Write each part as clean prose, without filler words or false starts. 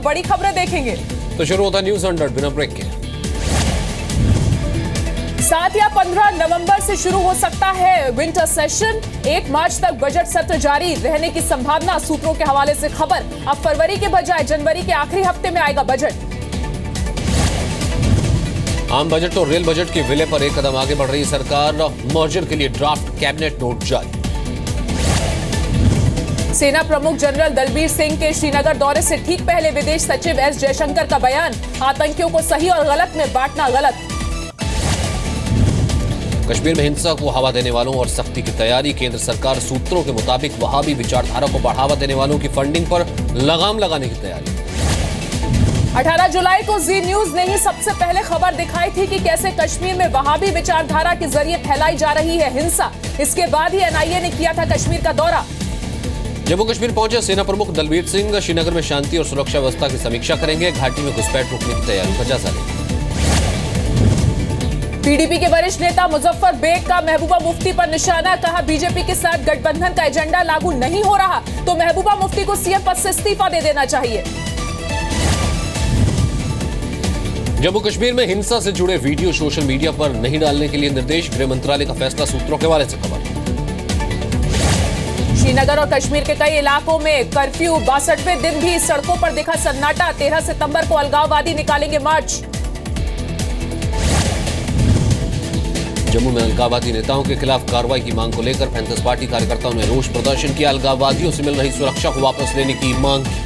बड़ी खबरें देखेंगे। तो शुरू होता है न्यूज अंडर बिना ब्रेक के। 7 या 15 नवंबर से शुरू हो सकता है विंटर सेशन। 1 मार्च तक बजट सत्र जारी रहने की संभावना, सूत्रों के हवाले से खबर। अब फरवरी के बजाय जनवरी के आखिरी हफ्ते में आएगा बजट। आम बजट और रेल बजट के विलय पर एक कदम आगे बढ़ रही सरकार, मर्जर के लिए ड्राफ्ट कैबिनेट नोट जारी। सेना प्रमुख जनरल दलबीर सिंह के श्रीनगर दौरे से ठीक पहले विदेश सचिव एस जयशंकर का बयान, आतंकियों को सही और गलत में बांटना गलत। कश्मीर में हिंसा को हवा देने वालों और सख्ती की तैयारी, केंद्र सरकार सूत्रों के मुताबिक वहाबी विचारधारा को बढ़ावा देने वालों की फंडिंग पर लगाम लगाने की तैयारी। 18 जुलाई को जी न्यूज ने ही सबसे पहले खबर दिखाई थी कि कैसे कश्मीर में वहाबी विचारधारा के जरिए फैलाई जा रही है हिंसा। इसके बाद ही एनआईए ने किया था कश्मीर का दौरा। जम्मू कश्मीर पहुंचे सेना प्रमुख दलबीर सिंह, श्रीनगर में शांति और सुरक्षा व्यवस्था की समीक्षा करेंगे, घाटी में घुसपैठ रोकने की तैयारी का जायजा लेंगे। पीडीपी के वरिष्ठ नेता मुजफ्फर बेग का महबूबा मुफ्ती पर निशाना, कहा बीजेपी के साथ गठबंधन का एजेंडा लागू नहीं हो रहा तो महबूबा मुफ्ती को सीएम पद से इस्तीफा दे देना चाहिए। जम्मू कश्मीर में हिंसा से जुड़े वीडियो सोशल मीडिया पर नहीं डालने के लिए निर्देश, गृह मंत्रालय का फैसला, सूत्रों के हवाले से खबर। श्रीनगर और कश्मीर के कई इलाकों में कर्फ्यू, 62वें दिन भी सड़कों पर दिखा सन्नाटा। 13 सितंबर को अलगाववादी निकालेंगे मार्च। जम्मू में अलगाववादी नेताओं के खिलाफ कार्रवाई की मांग को लेकर पैंथर्स पार्टी कार्यकर्ताओं ने रोष प्रदर्शन किया, अलगाववादियों से मिल रही सुरक्षा को वापस लेने की मांग की।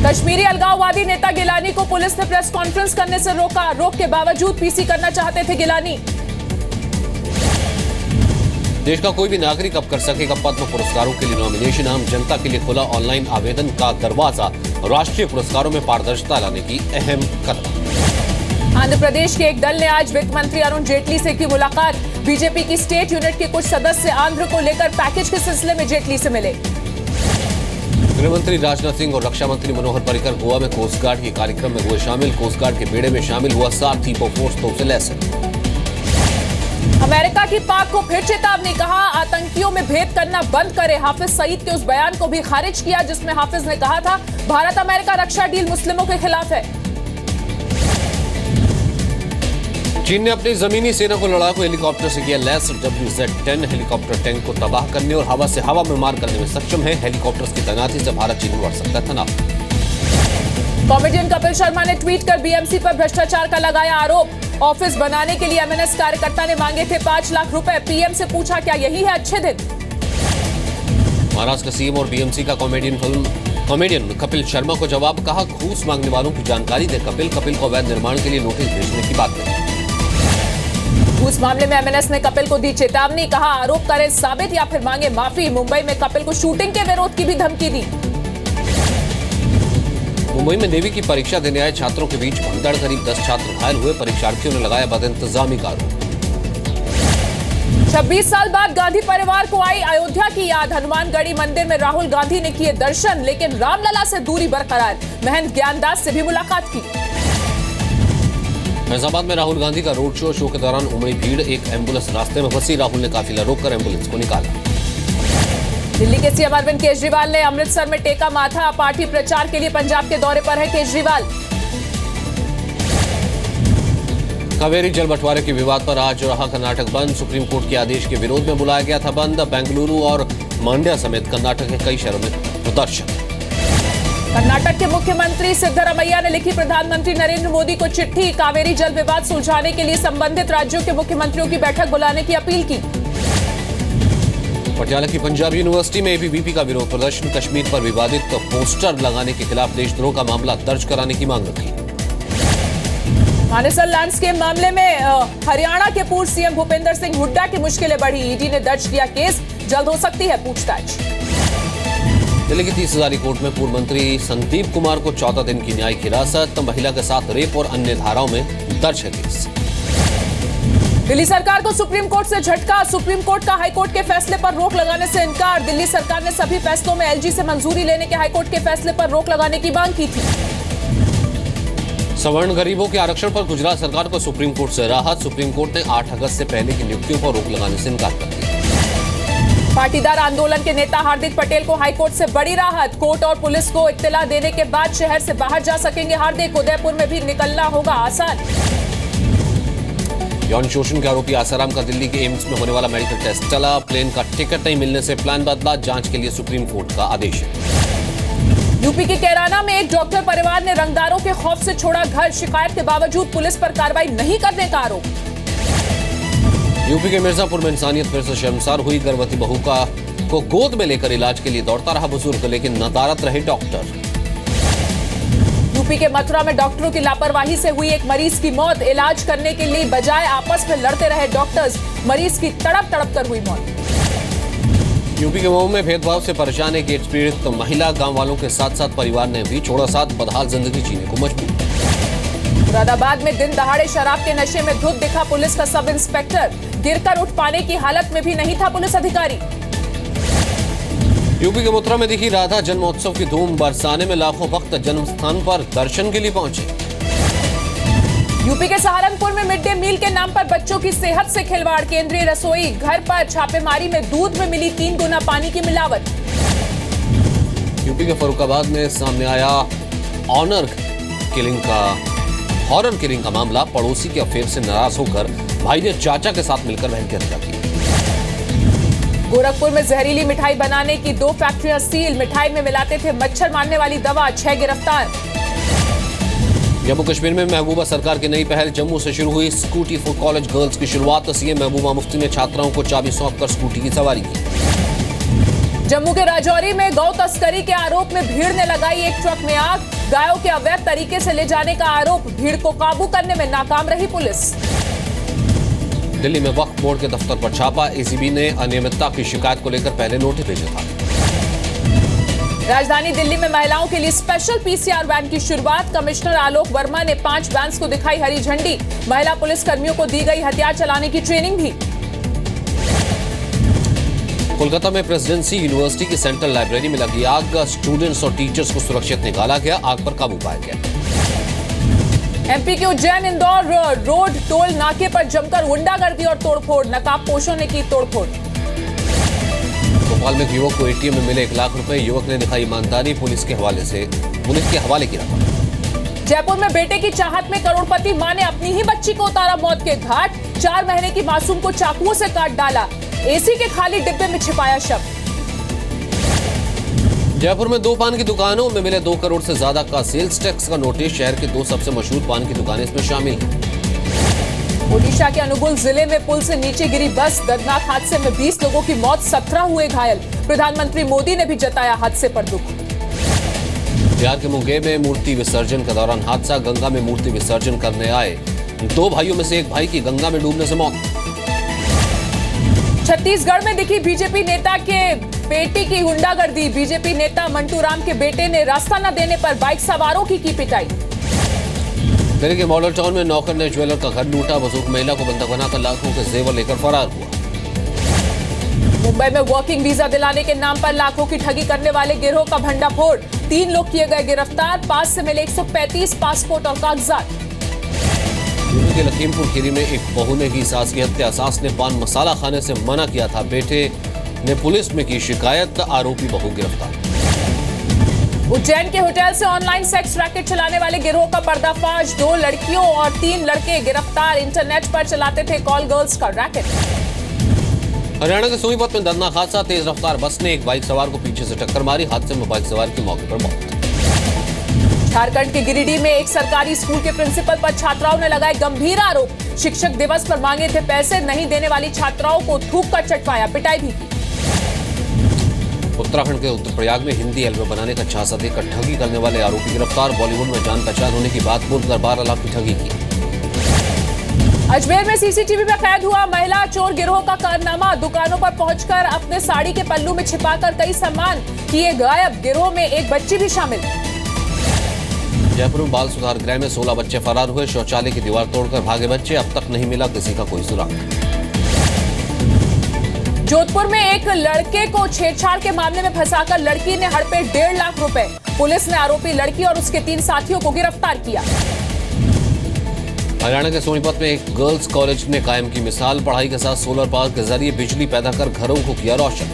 कश्मीरी अलगाववादी नेता गिलानी को पुलिस ने प्रेस कॉन्फ्रेंस करने से रोका, रोक के बावजूद पीसी करना चाहते थे गिलानी। देश का कोई भी नागरिक अब कर सकेगा पद्म पुरस्कारों के लिए नॉमिनेशन, आम जनता के लिए खुला ऑनलाइन आवेदन का दरवाजा, राष्ट्रीय पुरस्कारों में पारदर्शिता लाने की अहम कदम। आंध्र प्रदेश के एक दल ने आज वित्त मंत्री अरुण जेटली से की मुलाकात, बीजेपी की स्टेट यूनिट के कुछ सदस्य आंध्र को लेकर पैकेज के सिलसिले में जेटली से मिले। गृह मंत्री राजनाथ सिंह और रक्षा मंत्री मनोहर पर्रिकर गोवा में कोस्ट गार्ड के कार्यक्रम में हुए शामिल, कोस्ट गार्ड के बेड़े में शामिल हुआ 7 थीपो फोर्स तो से लैस। अमेरिका की पाक को फिर चेतावनी, कहा आतंकियों में भेद करना बंद करे। हाफिज सईद के उस बयान को भी खारिज किया जिसमें हाफिज ने कहा था भारत अमेरिका रक्षा डील मुस्लिमों के खिलाफ है। चीन ने अपनी जमीनी सेना को लड़ाकू हेलीकॉप्टर से किया लैस, WZ-10 हेलीकॉप्टर टैंक को तबाह करने और हवा से हवा में मार करने में सक्षम है। हेलीकॉप्टर्स की तैनाती से भारत चीन में बढ़ सकता है तनाव। कॉमेडियन कपिल शर्मा ने ट्वीट कर बीएमसी पर भ्रष्टाचार का लगाया आरोप, ऑफिस बनाने के लिए एमएनएस कार्यकर्ता ने मांगे थे 5 लाख रुपए, पीएम से पूछा क्या यही है अच्छे दिन। महाराष्ट्र का सीएम और बीएमसी का कॉमेडियन कपिल शर्मा को जवाब, कहा घूस मांगने वालों की जानकारी दे कपिल को अवैध निर्माण के लिए नोटिस भेजने की बात कही। उस मामले में एमएनएस ने कपिल को दी चेतावनी, कहा आरोप करें साबित या फिर मांगे माफी। मुंबई में कपिल को शूटिंग के विरोध की भी धमकी दी। मुंबई में नेवी की परीक्षा देने आए छात्रों के बीच भगदड़, करीब 10 छात्र घायल हुए, परीक्षार्थियों ने लगाया बदइंतजामी का आरोप। 26 साल बाद गांधी परिवार को आई अयोध्या की याद, हनुमानगढ़ी मंदिर में राहुल गांधी ने किए दर्शन, लेकिन रामलला से दूरी बरकरार। महंत ज्ञानदास से भी मुलाकात की। फैजाबाद में राहुल गांधी का रोड शो के दौरान उमड़ी भीड़, एक एम्बुलेंस रास्ते में फंसी, राहुल ने काफिला रोककर एम्बुलेंस को निकाला। दिल्ली के सीएम अरविंद केजरीवाल ने अमृतसर में टेका माथा, पार्टी प्रचार के लिए पंजाब के दौरे पर है केजरीवाल। कावेरी जल बंटवारे के विवाद पर आज रहा कर्नाटक बंद, सुप्रीम कोर्ट के आदेश के विरोध में बुलाया गया था बंद। बेंगलुरु और मांड्या समेत कर्नाटक के कई शहरों में प्रदर्शन। कर्नाटक के मुख्यमंत्री सिद्धरामैया ने लिखी प्रधानमंत्री नरेंद्र मोदी को चिट्ठी, कावेरी जल विवाद सुलझाने के लिए संबंधित राज्यों के मुख्यमंत्रियों की बैठक बुलाने की अपील की। पटियाला की पंजाब यूनिवर्सिटी में एबीवीपी का विरोध प्रदर्शन, कश्मीर पर विवादित पोस्टर लगाने के खिलाफ देशद्रोह का मामला दर्ज कराने की मांग रखी। मानेसर लैंडस्केप मामले में हरियाणा के पूर्व सीएम भूपेंद्र सिंह हुड्डा की मुश्किलें बढ़ी, ईडी ने दर्ज किया केस, जल्द हो सकती है पूछताछ। दिल्ली की 30 हजारी कोर्ट में पूर्व मंत्री संदीप कुमार को 14 दिन की न्यायिक हिरासत, महिला के साथ रेप और अन्य धाराओं में दर्ज है केस। दिल्ली सरकार को सुप्रीम कोर्ट से झटका, सुप्रीम कोर्ट का हाईकोर्ट के फैसले पर रोक लगाने से इनकार। दिल्ली सरकार ने सभी फैसलों में एलजी से मंजूरी लेने के हाईकोर्ट के फैसले पर रोक लगाने की मांग की थी। सवर्ण गरीबों के आरक्षण पर गुजरात सरकार को सुप्रीम कोर्ट से राहत, सुप्रीम कोर्ट ने 8 अगस्त से पहले की नियुक्तियों पर रोक लगाने से इनकार कर दिया। पाटीदार आंदोलन के नेता हार्दिक पटेल को हाईकोर्ट से बड़ी राहत। कोर्ट और पुलिस को इत्तला देने के बाद शहर से बाहर जा सकेंगे हार्दिक। उदयपुर में भी निकलना होगा आसान। यौन शोषण के आरोपी आसाराम का दिल्ली के एम्स में होने वाला मेडिकल टेस्ट टला। प्लेन का टिकट नहीं मिलने से प्लान बदला। जांच के लिए सुप्रीम कोर्ट का आदेश। यूपी के कैराना में एक डॉक्टर परिवार ने रंगदारों के खौफ से छोड़ा घर। शिकायत के बावजूद पुलिस पर कार्रवाई नहीं करने का आरोप। यूपी के मिर्जापुर में इंसानियत फिर से शर्मसार हुई। गर्भवती बहू को गोद में लेकर इलाज के लिए दौड़ता रहा बुजुर्ग, लेकिन नदारद रहे डॉक्टर। यूपी के मथुरा में डॉक्टरों की लापरवाही से हुई एक मरीज की मौत। इलाज करने के लिए बजाय आपस में लड़ते रहे डॉक्टर्स। मरीज की तड़प तड़प कर हुई मौत। यूपी के मऊ में भेदभाव से परेशान एक एड्स पीड़ित महिला। गांव वालों के साथ साथ परिवार ने भी छोड़ा साथ। बदहाल जिंदगी जीने को मजबूर। मुरादाबाद में दिन दहाड़े शराब के नशे में धुत दिखा पुलिस का सब इंस्पेक्टर। गिरकर उठ पाने की हालत में भी नहीं था पुलिस अधिकारी। यूपी के मथुरा में दिखी राधा जन्मोत्सव की धूम। बरसाने में लाखों भक्त जन्म स्थान पर दर्शन के लिए पहुंचे। यूपी के सहारनपुर में मिड डे मील के नाम पर बच्चों की सेहत से खिलवाड़। केंद्रीय रसोई घर पर छापेमारी में दूध में मिली 3 गुना पानी की मिलावट। यूपी के फरुखाबाद में सामने आया हॉरर किलिंग का मामला। पड़ोसी के अफेयर से नाराज होकर भाई ने चाचा के साथ मिलकर बहन की हत्या की। गोरखपुर में जहरीली मिठाई बनाने की 2 फैक्ट्रियां सील। मिठाई में मिलाते थे मच्छर मारने वाली दवा। 6 गिरफ्तार। जम्मू कश्मीर में महबूबा सरकार की नई पहल। जम्मू से शुरू हुई स्कूटी फॉर कॉलेज गर्ल्स की शुरुआत। सीएम महबूबा मुफ्ती ने छात्राओं को चाबी सौंपकर स्कूटी की सवारी की। जम्मू के राजौरी में गौ तस्करी के आरोप में भीड़ ने लगाई एक ट्रक में आग। गायों के अवैध तरीके से ले जाने का आरोप। भीड़ को काबू करने में नाकाम रही पुलिस। दिल्ली में वक्फ बोर्ड के दफ्तर पर छापा। एसीबी ने अनियमितता की शिकायत को लेकर पहले नोटिस भेजा था। राजधानी दिल्ली में महिलाओं के लिए स्पेशल पीसीआर वैन की शुरुआत। कमिश्नर आलोक वर्मा ने 5 वैन्स को दिखाई हरी झंडी। महिला पुलिस कर्मियों को दी गई हथियार चलाने की ट्रेनिंग भी। कोलकाता में प्रेसिडेंसी यूनिवर्सिटी की सेंट्रल लाइब्रेरी में लगी आग। स्टूडेंट्स और टीचर्स को सुरक्षित निकाला गया। आग पर काबू पाया गया। एमपी के उज्जैन इंदौर रोड टोल नाके पर जमकर गुंडागर्दी और तोड़फोड़। नकाबपोशों ने की तोड़फोड़। भोपाल में एक युवक को एटीएम में मिले 1 लाख रुपए। युवक ने दिखाई ईमानदारी। पुलिस के हवाले की रकम। जयपुर में बेटे की चाहत में करोड़पति मां ने अपनी ही बच्ची को उतारा मौत के घाट। 4 महीने की मासूम को चाकुओं से काट डाला। एसी के खाली डिब्बे में छिपाया शव। जयपुर में 2 पान की दुकानों में मिले 2 करोड़ से ज्यादा का सेल्स टैक्स का नोटिस। शहर के 2 सबसे मशहूर पान की दुकानें इसमें शामिल हैं। ओडिशा के अनुगुल जिले में पुल से नीचे गिरी बस। दर्दनाक हादसे में 20 लोगों की मौत, 17 हुए घायल। प्रधानमंत्री मोदी ने भी जताया हादसे पर दुख। बिहार के मुंगेर में मूर्ति विसर्जन के दौरान हादसा। गंगा में मूर्ति विसर्जन करने आए 2 भाइयों में से एक भाई की गंगा में डूबने से मौत। छत्तीसगढ़ में दिखी बीजेपी नेता के बेटी की गुंडागर्दी। बीजेपी नेता मंटू राम के बेटे ने रास्ता न देने पर बाइक सवारों की पिटाई। दिल्ली के मॉडल टाउन में नौकर ने ज्वेलर का घर लूटा। बुजुर्ग महिला को बंधक बनाकर लाखों के जेवर लेकर फरार हुआ। मुंबई में वर्किंग वीजा दिलाने के नाम पर लाखों की ठगी करने वाले गिरोह का भंडाफोड़। 3 लोग किए गए गिरफ्तार। पास से मिले 135 पासपोर्ट और कागजात। यूपी के लखीमपुर खीरी में एक बहू ने की सास की हत्या। सास ने पान मसाला खाने से मना किया था। बेटे ने पुलिस में की शिकायत। आरोपी बहू गिरफ्तार। उज्जैन के होटल से ऑनलाइन सेक्स रैकेट चलाने वाले गिरोह का पर्दाफाश। 2 लड़कियों और 3 लड़के गिरफ्तार। इंटरनेट पर चलाते थे कॉल गर्ल्स का रैकेट। हरियाणा के सोनीपत में दर्दनाक हादसा। तेज रफ्तार बस ने एक बाइक सवार को पीछे से टक्कर मारी। हादसे में बाइक सवार की मौके पर मौत। झारखंड के गिरिडीह में एक सरकारी स्कूल के प्रिंसिपल पर छात्राओं ने लगाए गंभीर आरोप। शिक्षक दिवस पर मांगे थे पैसे, नहीं देने वाली छात्राओं को थूक कर चटवाया, पिटाई भी की। उत्तराखंड के रुद्रप्रयाग में हिंदी एल्बम बनाने का झांसा देकर ठगी करने वाले आरोपी गिरफ्तार। बॉलीवुड में जान पहचान होने की बात बोलकर 12 लाख की ठगी की। अजमेर में सीसीटीवी में कैद हुआ महिला चोर गिरोह का कारनामा। दुकानों पर पहुंचकर अपने साड़ी के पल्लू में छिपाकर कई सामान किए गायब। गिरोह में एक बच्ची भी शामिल। जयपुर में बाल सुधार गृह में 16 बच्चे फरार हुए। शौचालय की दीवार तोड़कर भागे बच्चे। अब तक नहीं मिला किसी का कोई सुराग। जोधपुर में एक लड़के को छेड़छाड़ के मामले में फंसाकर लड़की ने हड़पे 1.5 लाख रुपए। पुलिस ने आरोपी लड़की और उसके 3 साथियों को गिरफ्तार किया। हरियाणा के सोनीपत में एक गर्ल्स कॉलेज ने कायम की मिसाल, पढ़ाई के साथ सोलर पावर के जरिए बिजली पैदा कर घरों को किया रोशन।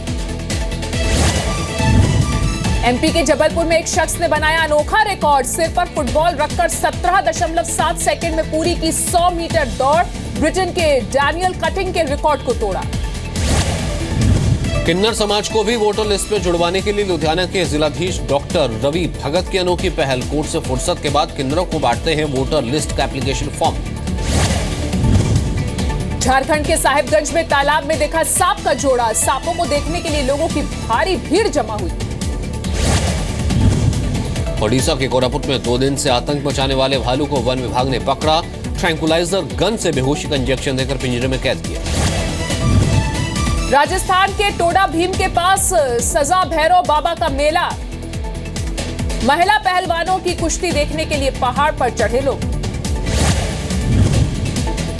एमपी के जबलपुर में एक शख्स ने बनाया अनोखा रिकॉर्ड, सिर पर फुटबॉल रखकर 17.7 सेकंड में पूरी की 100 मीटर दौड़, ब्रिटेन के डैनियल कटिंग के रिकॉर्ड को तोड़ा। किन्नर समाज को भी वोटर लिस्ट में जुड़वाने के लिए लुधियाना के जिलाधीश डॉक्टर रवि भगत की अनोखी पहल, कोर्ट से फुर्सत के बाद किन्नरों को बांटते हैं वोटर लिस्ट का एप्लीकेशन फॉर्म। झारखंड के साहिबगंज में तालाब में देखा सांप का जोड़ा, सांपों को देखने के लिए लोगों की भारी भीड़ जमा हुई। ओडिशा के कोरापुट में 2 दिन से आतंक मचाने वाले भालू को वन विभाग ने पकड़ा, ट्रैंकुलाइजर गन से बेहोशी का इंजेक्शन देकर पिंजरे में कैद किया। राजस्थान के टोडा भीम के पास सजा भैरव बाबा का मेला, महिला पहलवानों की कुश्ती देखने के लिए पहाड़ पर चढ़े लोग।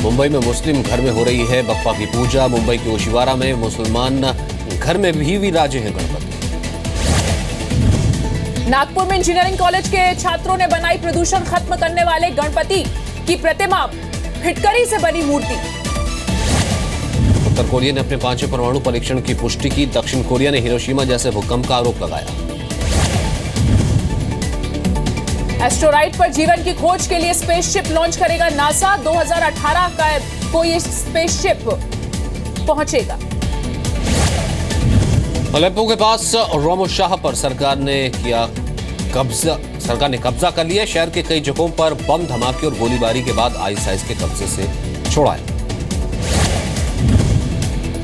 मुंबई में मुस्लिम घर में हो रही है बप्पा की पूजा, मुंबई के ओशिवारा में मुसलमान घर में भी विराजे हैं गणपति। नागपुर में इंजीनियरिंग कॉलेज के छात्रों ने बनाई प्रदूषण खत्म करने वाले गणपति की प्रतिमा, फिटकरी से बनी मूर्ति। उत्तर कोरिया ने अपने 5वें परमाणु परीक्षण की पुष्टि की, दक्षिण कोरिया ने हिरोशिमा जैसे भूकंप का आरोप लगाया। एस्टेरॉइड पर जीवन की खोज के लिए स्पेसशिप लॉन्च करेगा नासा, 2018 का कोई स्पेसशिप पहुंचेगा। अलेप्पो के पास रोमो शाह पर सरकार ने कब्जा कर लिया। शहर के कई जगहों पर बम धमाके और गोलीबारी के बाद आईएसआईएस के कब्जे से छुड़ाया।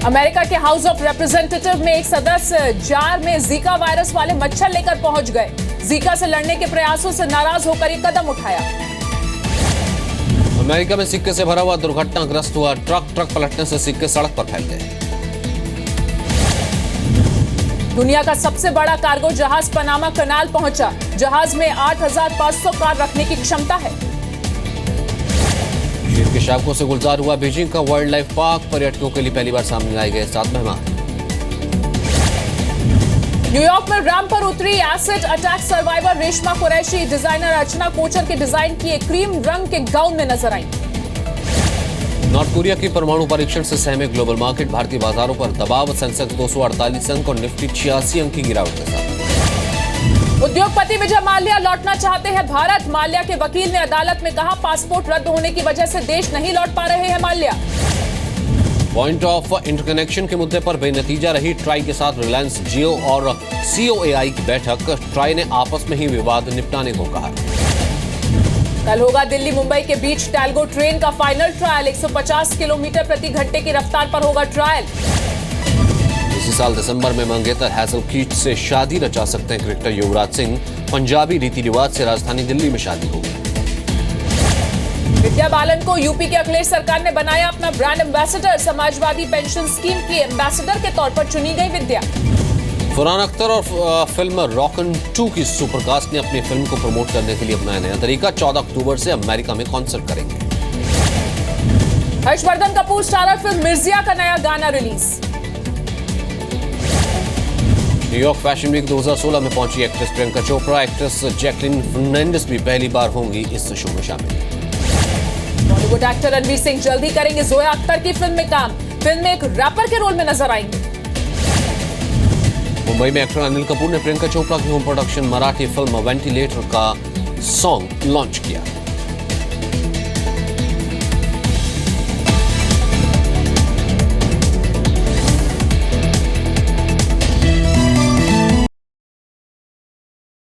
अमेरिका के हाउस ऑफ रिप्रेजेंटेटिव में एक सदस्य जार में जीका वायरस वाले मच्छर लेकर पहुंच गए, जीका से लड़ने के प्रयासों से नाराज होकर ये कदम उठाया। अमेरिका में सिक्के से भरा हुआ दुर्घटनाग्रस्त हुआ ट्रक पलटने से सिक्के सड़क पर फैल गए। दुनिया का सबसे बड़ा कार्गो जहाज पनामा कनाल पहुंचा, जहाज में 8,500 कार रखने की क्षमता है। शेर के शावकों से गुलजार हुआ बीजिंग का वाइल्ड लाइफ पार्क, पर्यटकों के लिए पहली बार सामने लाए गए 7 मेहमान। न्यूयॉर्क में रैंप पर उतरी acid attack survivor Reshma Qureshi, designer Archana Kochhar के डिजाइन किए क्रीम रंग के गाउन में नजर आई। नॉर्थ कोरिया की परमाणु परीक्षण से सहमे ग्लोबल मार्केट, भारतीय बाजारों पर दबाव, सेंसेक्स 248 अंक और निफ्टी 86 अंक की गिरावट के साथ। उद्योगपति विजय माल्या लौटना चाहते हैं भारत, माल्या के वकील ने अदालत में कहा पासपोर्ट रद्द होने की वजह से देश नहीं लौट पा रहे हैं माल्या। पॉइंट ऑफ इंटरकनेक्शन के मुद्दे पर बेनतीजा रही ट्राई के साथ रिलायंस जियो और सीओएआई की बैठक, ट्राई ने आपस में ही विवाद निपटाने को कहा। कल होगा दिल्ली मुंबई के बीच टैलगो ट्रेन का फाइनल ट्रायल, 150 किलोमीटर प्रति घंटे की रफ्तार पर होगा ट्रायल। इसी साल दिसंबर में मंगेतर हैजलकीट से शादी रचा सकते हैं क्रिकेटर युवराज सिंह, पंजाबी रीति रिवाज से राजधानी दिल्ली में शादी होगी। विद्या बालन को यूपी के अखिलेश सरकार ने बनाया अपना brand ambassador, Samajwadi pension scheme की एम्बेसडर के तौर पर चुनी गई विद्या। फरहान अख्तर और फिल्म रॉकन 2 की सुपरकास्ट ने अपनी फिल्म को प्रमोट करने के लिए अपनाया नया तरीका, 14 अक्टूबर से अमेरिका में कॉन्सर्ट करेंगे। हर्षवर्धन कपूर स्टारर फिल्म मिर्जिया का नया गाना रिलीज। न्यूयॉर्क फैशन वीक 2016 में पहुंची एक्ट्रेस प्रियंका चोपड़ा, एक्ट्रेस जैकलिन फर्नांडिस भी पहली बार होंगी इस शो में शामिल। बॉलीवुड एक्टर रणवीर सिंह जल्दी करेंगे जोया अख्तर की फिल्म में काम, फिल्म में एक रैपर के रोल में नजर आएंगे। मुंबई में एक्टर अनिल कपूर ने प्रियंका चोपड़ा की home production Marathi film ventilator का सॉन्ग लॉन्च किया।